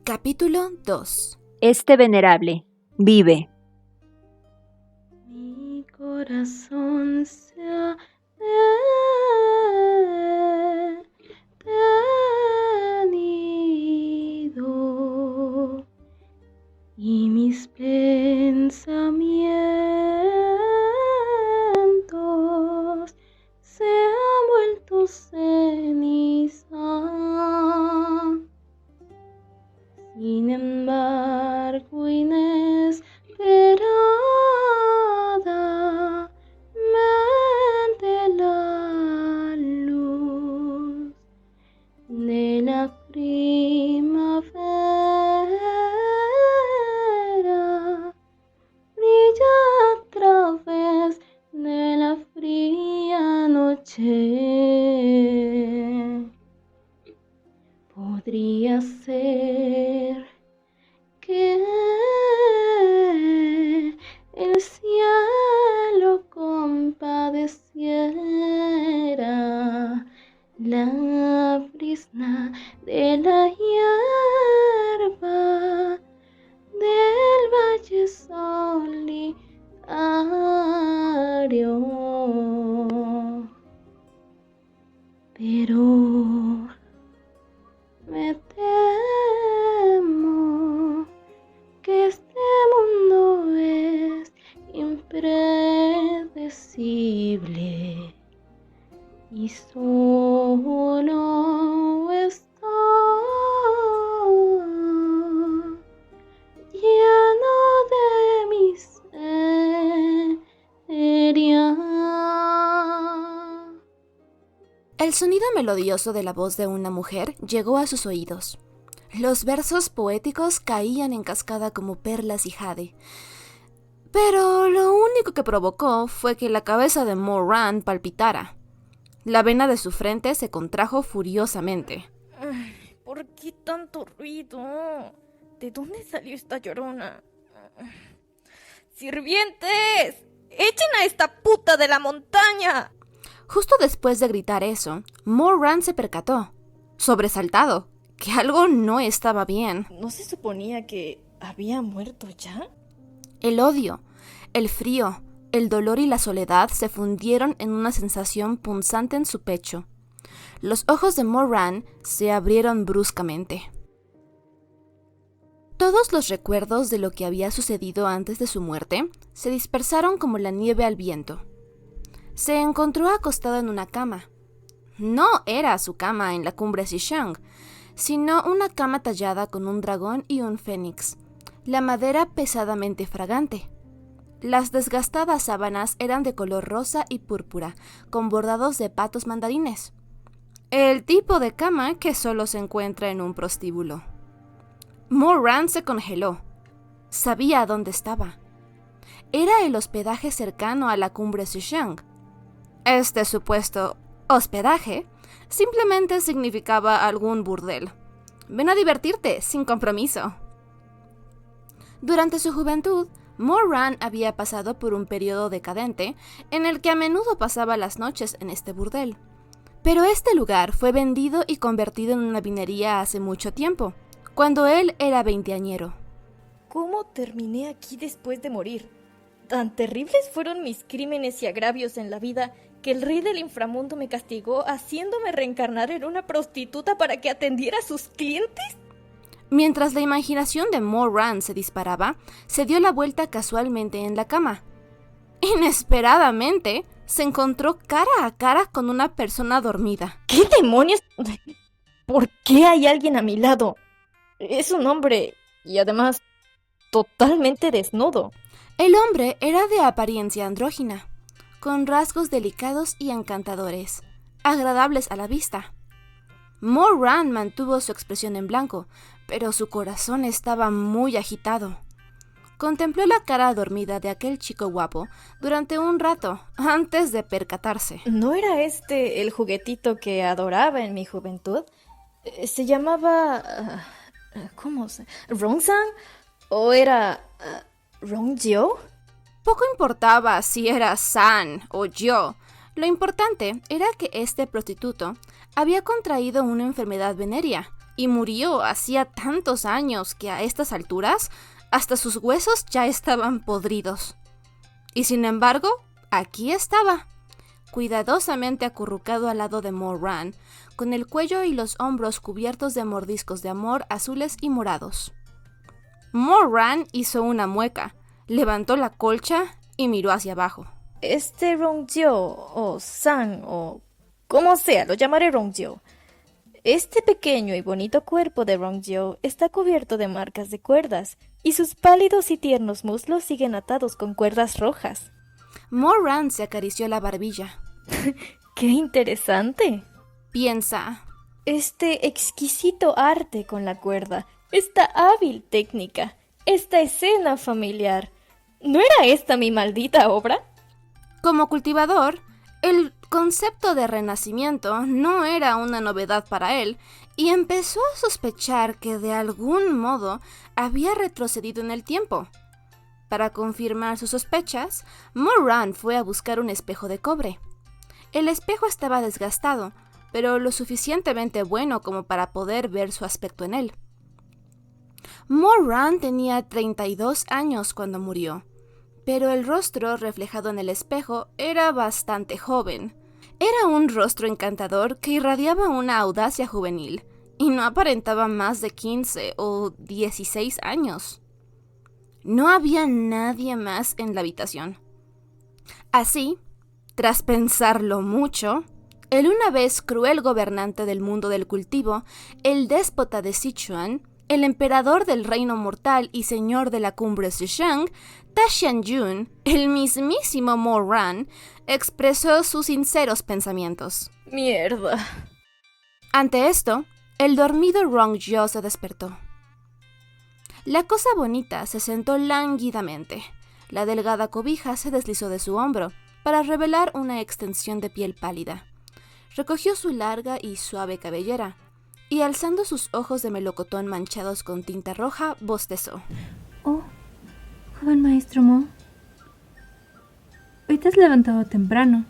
Capítulo 2. Este venerable vive. Mi corazón se ha detenido y mis pensamientos se han vuelto ceniza. Sin embargo, inesperadamente la luz de la primavera brilla a través de la fría noche. Podría ser que el cielo compadeciera la brisna de la hierba del valle solitario. Pero me temo que este mundo es impredecible y solo está lleno de miseria. El sonido melodioso de la voz de una mujer llegó a sus oídos. Los versos poéticos caían en cascada como perlas y jade. Pero lo único que provocó fue que la cabeza de Moran palpitara. La vena de su frente se contrajo furiosamente. ¿Por qué tanto ruido? ¿De dónde salió esta llorona? ¡Sirvientes! ¡Echen a esta puta de la montaña! Justo después de gritar eso, Moran se percató, sobresaltado, que algo no estaba bien. ¿No se suponía que había muerto ya? El odio, el frío, el dolor y la soledad se fundieron en una sensación punzante en su pecho. Los ojos de Moran se abrieron bruscamente. Todos los recuerdos de lo que había sucedido antes de su muerte se dispersaron como la nieve al viento. Se encontró acostado en una cama. No era su cama en la cumbre Xishang, sino una cama tallada con un dragón y un fénix, la madera pesadamente fragante. Las desgastadas sábanas eran de color rosa y púrpura, con bordados de patos mandarines. El tipo de cama que solo se encuentra en un prostíbulo. Moran se congeló. Sabía dónde estaba. Era el hospedaje cercano a la cumbre Xishang. Este supuesto hospedaje simplemente significaba algún burdel. Ven a divertirte, sin compromiso. Durante su juventud, Moran había pasado por un periodo decadente en el que a menudo pasaba las noches en este burdel. Pero este lugar fue vendido y convertido en una vinería hace mucho tiempo, cuando él era veinteañero. ¿Cómo terminé aquí después de morir? Tan terribles fueron mis crímenes y agravios en la vida que el rey del inframundo me castigó haciéndome reencarnar en una prostituta para que atendiera a sus clientes. Mientras la imaginación de Moran se disparaba, se dio la vuelta casualmente en la cama. Inesperadamente, se encontró cara a cara con una persona dormida. ¿Qué demonios? ¿Por qué hay alguien a mi lado? Es un hombre y además totalmente desnudo. El hombre era de apariencia andrógina, con rasgos delicados y encantadores, agradables a la vista. Moran mantuvo su expresión en blanco, pero su corazón estaba muy agitado. contempló la cara dormida de aquel chico guapo durante un rato antes de percatarse. ¿No era este el juguetito que adoraba en mi juventud? Se llamaba... ¿cómo se...? ¿Rongsan? ¿O era... Rongjio? Poco importaba si era San o yo. Lo importante era que este prostituto había contraído una enfermedad venérea y murió hacía tantos años que a estas alturas hasta sus huesos ya estaban podridos. Y sin embargo, aquí estaba, cuidadosamente acurrucado al lado de Moran, con el cuello y los hombros cubiertos de mordiscos de amor azules y morados. Moran hizo una mueca, levantó la colcha y miró hacia abajo. Este Rongjio, o San, o como sea, lo llamaré Rongjio. Este pequeño y bonito cuerpo de Rongjio está cubierto de marcas de cuerdas, y sus pálidos y tiernos muslos siguen atados con cuerdas rojas. Moran se acarició la barbilla. ¡Qué interesante! Piensa. Este exquisito arte con la cuerda, esta hábil técnica, esta escena familiar. ¿No era esta mi maldita obra? Como cultivador, el concepto de renacimiento no era una novedad para él y empezó a sospechar que de algún modo había retrocedido en el tiempo. Para confirmar sus sospechas, Moran fue a buscar un espejo de cobre. El espejo estaba desgastado, pero lo suficientemente bueno como para poder ver su aspecto en él. Moran tenía 32 años cuando murió, pero el rostro reflejado en el espejo era bastante joven. Era un rostro encantador que irradiaba una audacia juvenil y no aparentaba más de 15 o 16 años. No había nadie más en la habitación. Así, tras pensarlo mucho, el una vez cruel gobernante del mundo del cultivo, el déspota de Sichuan, el emperador del reino mortal y señor de la cumbre Zhejiang, Ta Xianjun, el mismísimo Moran, expresó sus sinceros pensamientos. ¡Mierda! Ante esto, el dormido Rongjio se despertó. La cosa bonita se sentó lánguidamente. La delgada cobija se deslizó de su hombro para revelar una extensión de piel pálida. Recogió su larga y suave cabellera y, alzando sus ojos de melocotón manchados con tinta roja, bostezó. Oh, joven maestro Mo. Hoy te has levantado temprano.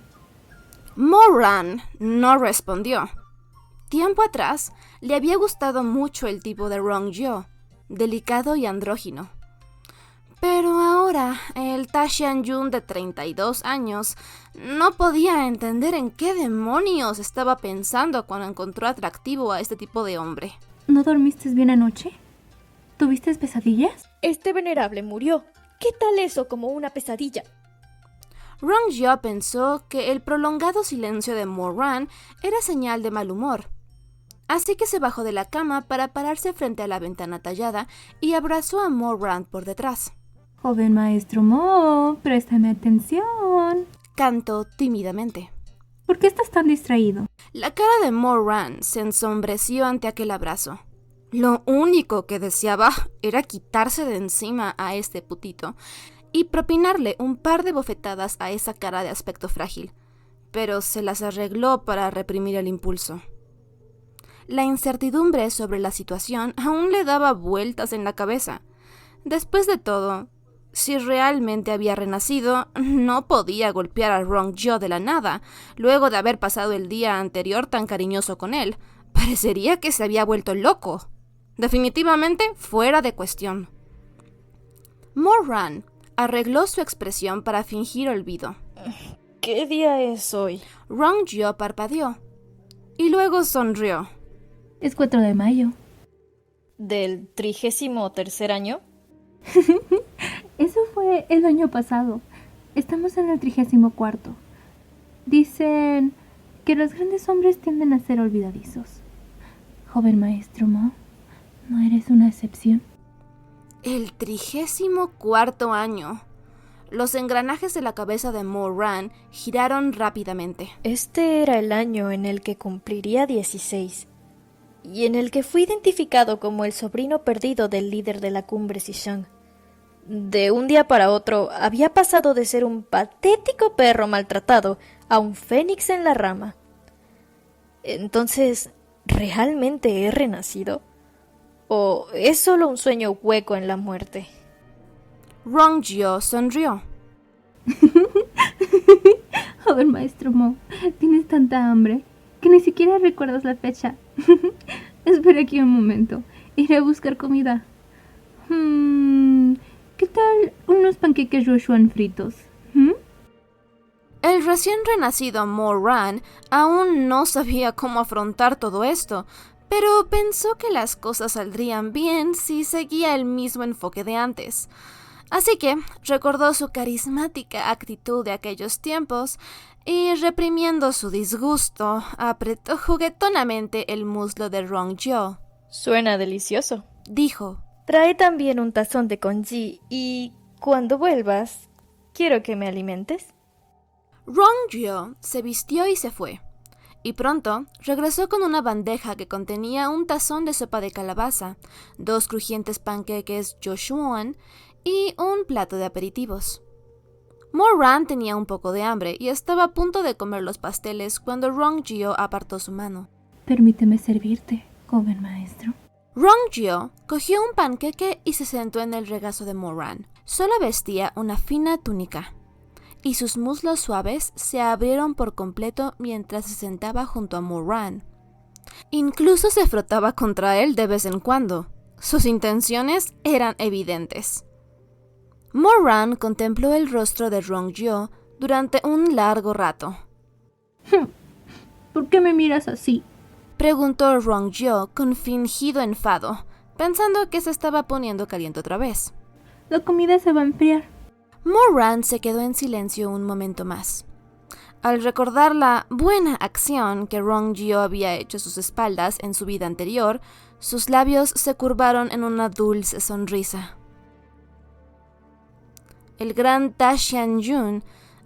Moran no respondió. Tiempo atrás le había gustado mucho el tipo de Rongjio, delicado y andrógino. Pero ahora el Ta Xianjun de 32 años no podía entender en qué demonios estaba pensando cuando encontró atractivo a este tipo de hombre. ¿No dormiste bien anoche? ¿Tuviste pesadillas? Este venerable murió. ¿Qué tal eso como una pesadilla? Rongjio pensó que el prolongado silencio de Moran era señal de mal humor. Así que se bajó de la cama para pararse frente a la ventana tallada y abrazó a Moran por detrás. Joven maestro Mo, préstame atención. Cantó tímidamente. ¿Por qué estás tan distraído? La cara de Moran se ensombreció ante aquel abrazo. Lo único que deseaba era quitarse de encima a este putito y propinarle un par de bofetadas a esa cara de aspecto frágil, pero se las arregló para reprimir el impulso. La incertidumbre sobre la situación aún le daba vueltas en la cabeza. Después de todo, si realmente había renacido, no podía golpear a Rongjio de la nada, luego de haber pasado el día anterior tan cariñoso con él. Parecería que se había vuelto loco. Definitivamente fuera de cuestión. Moran arregló su expresión para fingir olvido. ¿Qué día es hoy? Rongjio parpadeó y luego sonrió. Es 4 de mayo. ¿Del 33º año? Eso fue el año pasado. Estamos en el 34º. Dicen que los grandes hombres tienden a ser olvidadizos. Joven maestro Mo, ¿no eres una excepción? El 34º año. Los engranajes de la cabeza de Moran giraron rápidamente. Este era el año en el que cumpliría 16 y en el que fui identificado como el sobrino perdido del líder de la cumbre Zhejiang. De un día para otro había pasado de ser un patético perro maltratado a un fénix en la rama. Entonces, ¿realmente he renacido? ¿O es solo un sueño hueco en la muerte? Rongjio sonrió. Joven maestro Mo, tienes tanta hambre que ni siquiera recuerdas la fecha. Espera aquí un momento. Iré a buscar comida. ¿Qué tal unos panqueques Joshua fritos? El recién renacido Moran aún no sabía cómo afrontar todo esto, pero pensó que las cosas saldrían bien si seguía el mismo enfoque de antes. Así que recordó su carismática actitud de aquellos tiempos y, reprimiendo su disgusto, apretó juguetonamente el muslo de Rongjio. Suena delicioso. Dijo: Trae también un tazón de congee y cuando vuelvas, quiero que me alimentes. Rongjio se vistió y se fue, y pronto regresó con una bandeja que contenía un tazón de sopa de calabaza, 2 crujientes panqueques Joshuan y un plato de aperitivos. Moran tenía un poco de hambre y estaba a punto de comer los pasteles cuando Rongjio apartó su mano. Permíteme servirte, joven maestro. Rongjio cogió un panqueque y se sentó en el regazo de Moran. Solo vestía una fina túnica, y sus muslos suaves se abrieron por completo mientras se sentaba junto a Moran. Incluso se frotaba contra él de vez en cuando. Sus intenciones eran evidentes. Moran contempló el rostro de Rongjio durante un largo rato. ¿Por qué me miras así? Preguntó Rongjio con fingido enfado, pensando que se estaba poniendo caliente otra vez. La comida se va a enfriar. Moran se quedó en silencio un momento más. Al recordar la buena acción que Rongjio había hecho a sus espaldas en su vida anterior, sus labios se curvaron en una dulce sonrisa. El gran Ta Xianjun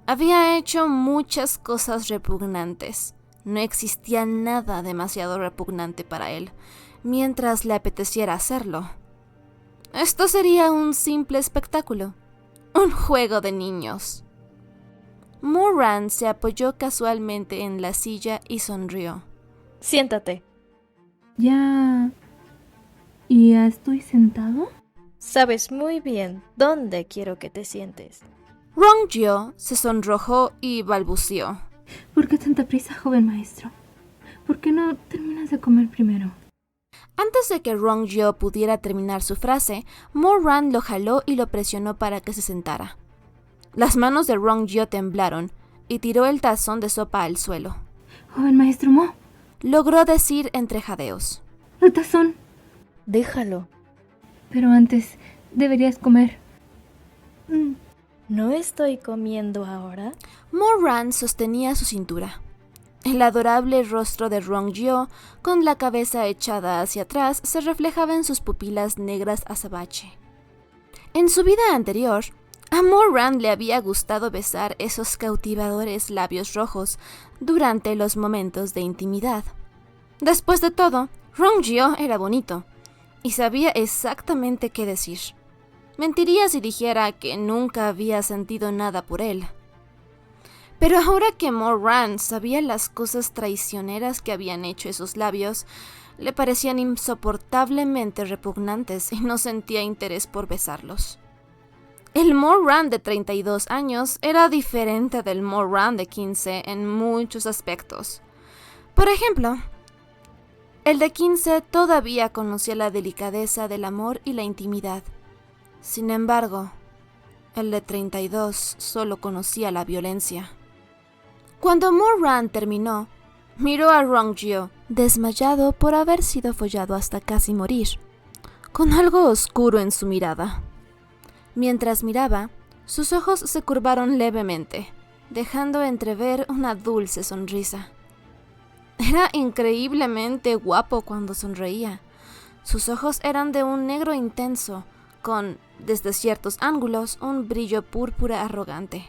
había hecho muchas cosas repugnantes. No existía nada demasiado repugnante para él, mientras le apeteciera hacerlo. Esto sería un simple espectáculo, un juego de niños. Moran se apoyó casualmente en la silla y sonrió. Siéntate. ¿Ya estoy sentado? Sabes muy bien dónde quiero que te sientes. Rongjio se sonrojó y balbuceó. ¿Por qué tanta prisa, joven maestro? ¿Por qué no terminas de comer primero? Antes de que Rongjio pudiera terminar su frase, Moran lo jaló y lo presionó para que se sentara. Las manos de Rongjio temblaron y tiró el tazón de sopa al suelo. Joven maestro Mo, Logró decir entre jadeos. el tazón. Déjalo. Pero antes deberías comer. ¿No estoy comiendo ahora? Moran sostenía su cintura. El adorable rostro de Rongjio, con la cabeza echada hacia atrás, se reflejaba en sus pupilas negras azabache. En su vida anterior, a Moran le había gustado besar esos cautivadores labios rojos durante los momentos de intimidad. Después de todo, Rongjio era bonito y sabía exactamente qué decir. Mentiría si dijera que nunca había sentido nada por él. Pero ahora que Moran sabía las cosas traicioneras que habían hecho esos labios, le parecían insoportablemente repugnantes y no sentía interés por besarlos. El Moran de 32 años era diferente del Moran de 15 en muchos aspectos. Por ejemplo, el de 15 todavía conocía la delicadeza del amor y la intimidad. Sin embargo, el de 32 solo conocía la violencia. Cuando Moran terminó, miró a Rongjio, desmayado por haber sido follado hasta casi morir, con algo oscuro en su mirada. Mientras miraba, sus ojos se curvaron levemente, dejando entrever una dulce sonrisa. Era increíblemente guapo cuando sonreía. Sus ojos eran de un negro intenso, con, desde ciertos ángulos, un brillo púrpura arrogante.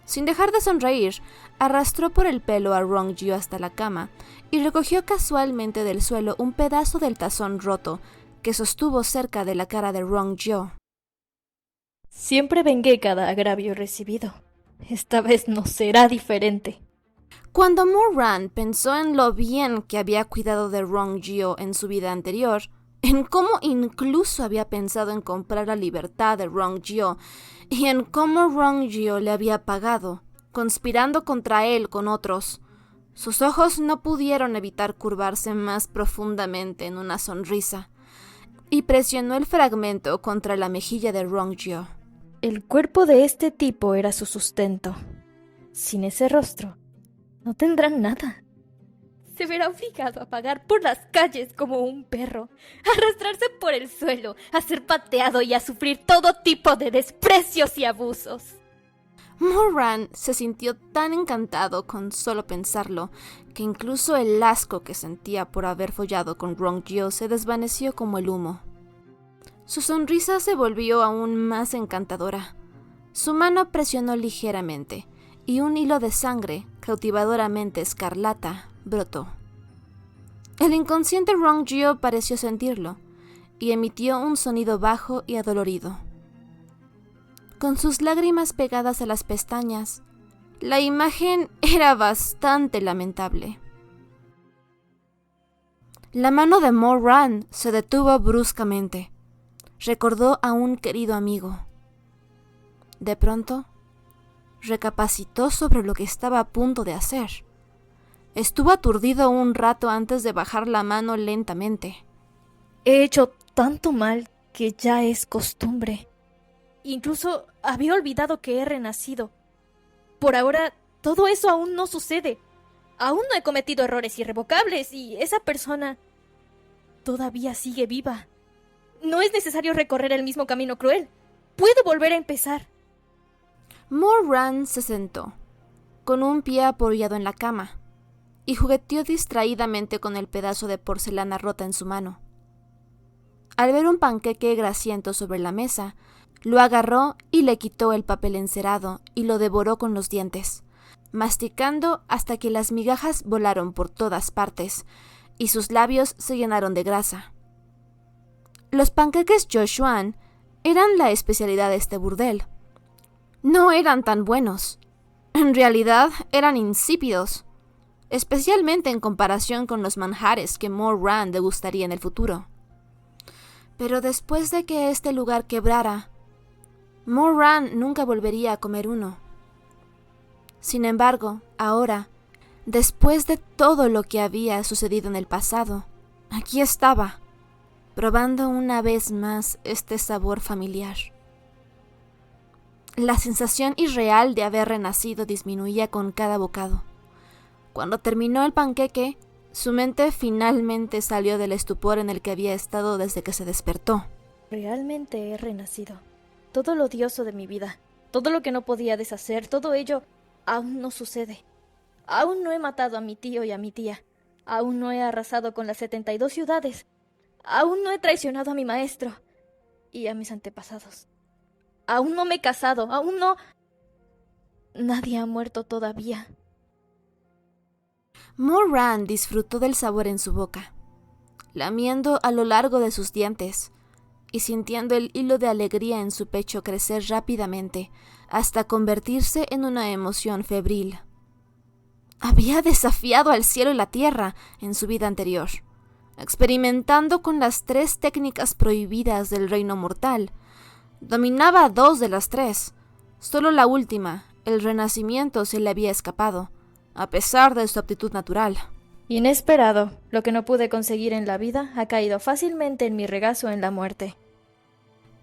Sin dejar de sonreír, arrastró por el pelo a Rongjio hasta la cama y recogió casualmente del suelo un pedazo del tazón roto que sostuvo cerca de la cara de Rongjio. Siempre vengué cada agravio recibido. Esta vez no será diferente. Cuando Moran pensó en lo bien que había cuidado de Ronggyo en su vida anterior, en cómo incluso había pensado en comprar la libertad de Ronggyo y en cómo Ronggyo le había pagado, conspirando contra él con otros, sus ojos no pudieron evitar curvarse más profundamente en una sonrisa, y presionó el fragmento contra la mejilla de Ronggyo. El cuerpo de este tipo era su sustento. Sin ese rostro, no tendrán nada. Se verá obligado a vagar por las calles como un perro, a arrastrarse por el suelo, a ser pateado y a sufrir todo tipo de desprecios y abusos. Moran se sintió tan encantado con solo pensarlo, que incluso el asco que sentía por haber follado con Ronggyo se desvaneció como el humo. Su sonrisa se volvió aún más encantadora. Su mano presionó ligeramente, y un hilo de sangre, cautivadoramente escarlata, brotó. El inconsciente Ronggyo pareció sentirlo, y emitió un sonido bajo y adolorido. Con sus lágrimas pegadas a las pestañas, la imagen era bastante lamentable. La mano de Moran se detuvo bruscamente. Recordó a un querido amigo. De pronto, recapacitó sobre lo que estaba a punto de hacer. Estuvo aturdido un rato antes de bajar la mano lentamente. He hecho tanto mal que ya es costumbre. Incluso había olvidado que he renacido. Por ahora, todo eso aún no sucede. Aún no he cometido errores irrevocables y esa persona todavía sigue viva. No es necesario recorrer el mismo camino cruel. Puedo volver a empezar. Moran se sentó, con un pie apoyado en la cama, y jugueteó distraídamente con el pedazo de porcelana rota en su mano. Al ver un panqueque grasiento sobre la mesa, lo agarró y le quitó el papel encerado y lo devoró con los dientes, masticando hasta que las migajas volaron por todas partes y sus labios se llenaron de grasa. Los panqueques Joshuan eran la especialidad de este burdel. No eran tan buenos. En realidad eran insípidos, especialmente en comparación con los manjares que Moran degustaría en el futuro. Pero después de que este lugar quebrara, Moran nunca volvería a comer uno. Sin embargo, ahora, después de todo lo que había sucedido en el pasado, aquí estaba, probando una vez más este sabor familiar. La sensación irreal de haber renacido disminuía con cada bocado. Cuando terminó el panqueque, su mente finalmente salió del estupor en el que había estado desde que se despertó. Realmente he renacido. Todo lo odioso de mi vida, todo lo que no podía deshacer, todo ello aún no sucede. Aún no he matado a mi tío y a mi tía. Aún no he arrasado con las 72 ciudades. Aún no he traicionado a mi maestro y a mis antepasados. Aún no me he casado, aún no... Nadie ha muerto todavía. Moran disfrutó del sabor en su boca, lamiendo a lo largo de sus dientes y sintiendo el hilo de alegría en su pecho crecer rápidamente hasta convertirse en una emoción febril. Había desafiado al cielo y la tierra en su vida anterior, experimentando con las 3 técnicas prohibidas del reino mortal. Dominaba 2 de las 3. Solo la última, el renacimiento, se le había escapado, a pesar de su aptitud natural. Inesperado, lo que no pude conseguir en la vida ha caído fácilmente en mi regazo en la muerte.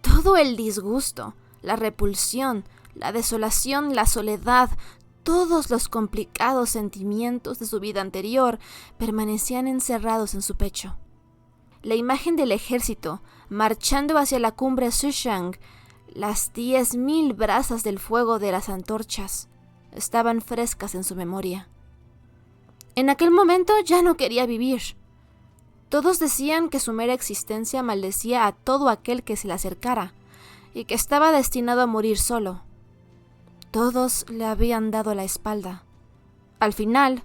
Todo el disgusto, la repulsión, la desolación, la soledad, todos los complicados sentimientos de su vida anterior permanecían encerrados en su pecho. La imagen del ejército marchando hacia la cumbre Sushang, las 10.000 brasas del fuego de las antorchas, estaban frescas en su memoria. En aquel momento ya no quería vivir. Todos decían que su mera existencia maldecía a todo aquel que se le acercara y que estaba destinado a morir solo. Todos le habían dado la espalda. Al final,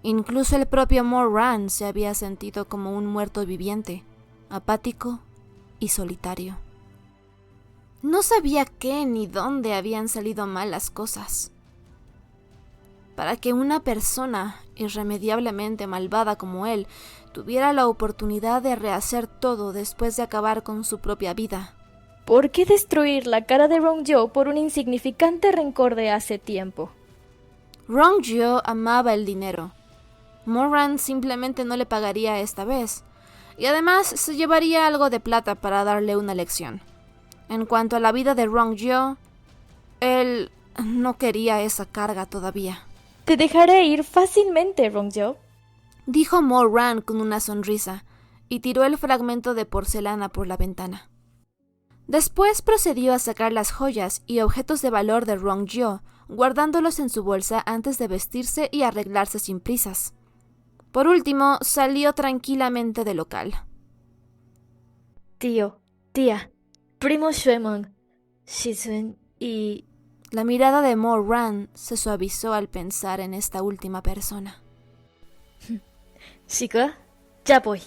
incluso el propio Moran se había sentido como un muerto viviente, apático y solitario. No sabía qué ni dónde habían salido mal las cosas. Para que una persona irremediablemente malvada como él tuviera la oportunidad de rehacer todo después de acabar con su propia vida. ¿Por qué destruir la cara de Ronggyo por un insignificante rencor de hace tiempo? Ronggyo amaba el dinero. Moran simplemente no le pagaría esta vez, y además se llevaría algo de plata para darle una lección. En cuanto a la vida de Ronggyo, él no quería esa carga todavía. Te dejaré ir fácilmente, Ronggyo, dijo Moran con una sonrisa, y tiró el fragmento de porcelana por la ventana. Después procedió a sacar las joyas y objetos de valor de Ronggyo, guardándolos en su bolsa antes de vestirse y arreglarse sin prisas. Por último, salió tranquilamente del local. Tío, tía, primo Shuemon, Shizuen y... La mirada de Moran se suavizó al pensar en esta última persona. Chica, ya voy.